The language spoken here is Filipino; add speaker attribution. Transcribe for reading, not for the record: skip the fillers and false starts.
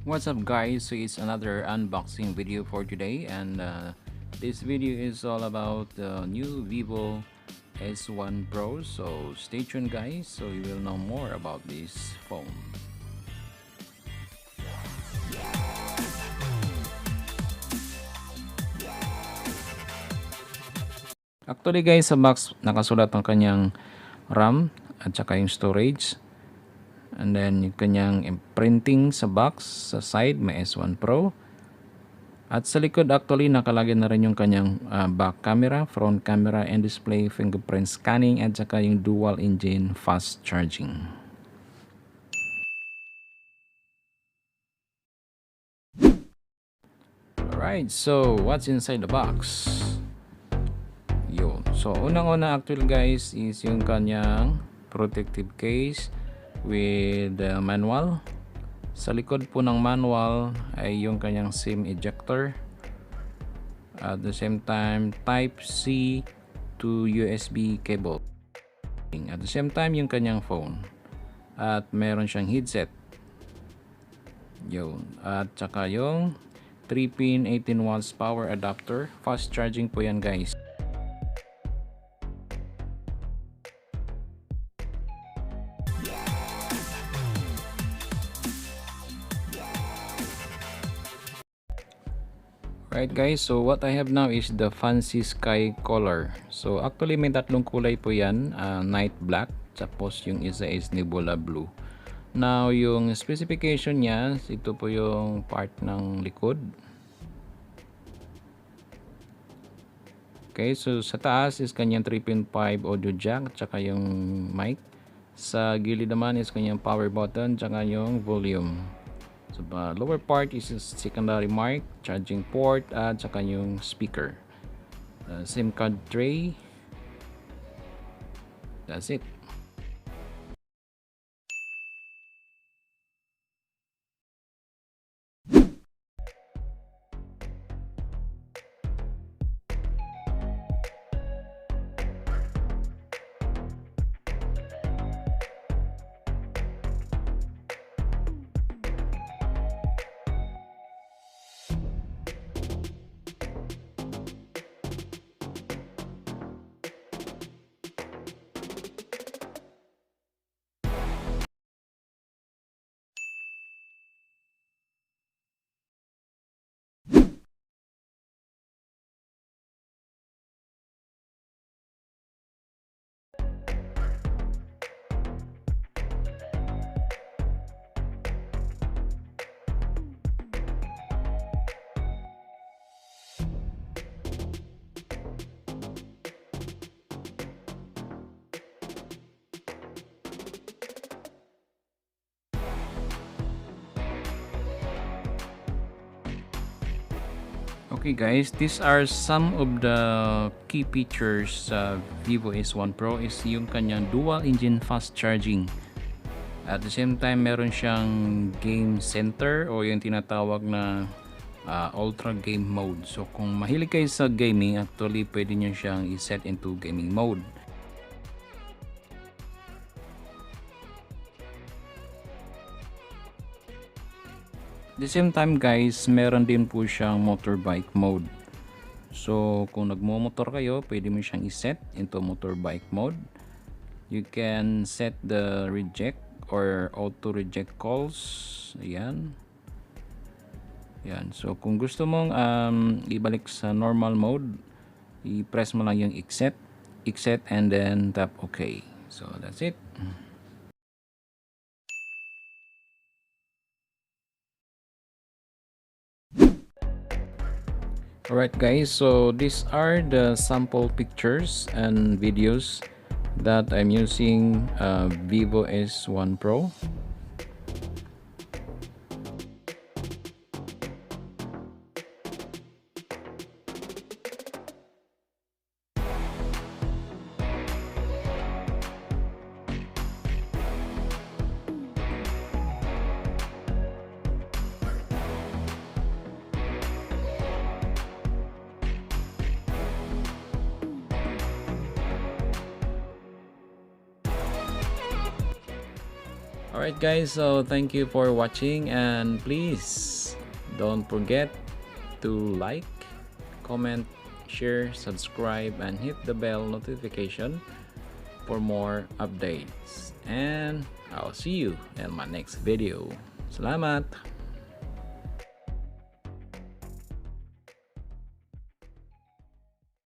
Speaker 1: What's up guys, so it's another unboxing video for today, and this video is all about the new Vivo S1 Pro. So stay tuned guys, so you will know more about this phone. Actually guys, sa box nakasulat ang kanyang RAM at saka yung storage. And then yung kanyang printing sa box, sa side may S1 Pro. At sa likod actually nakalagay na rin yung kanyang back camera, front camera, and display, fingerprint scanning, at saka yung dual engine fast charging. Alright, so what's inside the box? Yun. So unang-una actually guys is yung kanyang protective case with manual. Sa likod po ng manual ay yung kanyang SIM ejector. At the same time, Type-C to USB cable. At the same time, yung kanyang phone. At meron siyang headset. Yun. At saka yung 3-pin 18 watts power adapter. Fast charging po yan guys. Right guys, so what I have now is the fancy sky color. So actually may tatlong kulay po yan, night black, tapos yung isa is nebula blue. Now yung specification niya, ito po yung part ng likod. Okay, so sa taas is kanyang 3.5 audio jack, tsaka yung mic. Sa gilid naman is kanyang power button, tsaka yung volume. So the lower part is a secondary mic, charging port, at saka yung speaker. SIM card tray. That's it. Okay guys, these are some of the key features sa Vivo S1 Pro is yung kanyang dual engine fast charging. At the same time, meron siyang game center o yung tinatawag na ultra game mode. So kung mahilig kayo sa gaming, actually pwede nyo siyang i-set into gaming mode. At the same time guys, meron din po siyang motorbike mode. So kung nagmo-motor kayo, pwede mo siyang i-set into motorbike mode. You can set the reject or auto reject calls. Ayan. Ayan. So kung gusto mong ibalik sa normal mode, i-press mo lang yung exit and then tap OK. So that's it. Alright guys, so these are the sample pictures and videos that I'm using Vivo S1 Pro. Alright guys, so thank you for watching, and please don't forget to like, comment, share, subscribe, and hit the bell notification for more updates. And I'll see you in my next video. Salamat!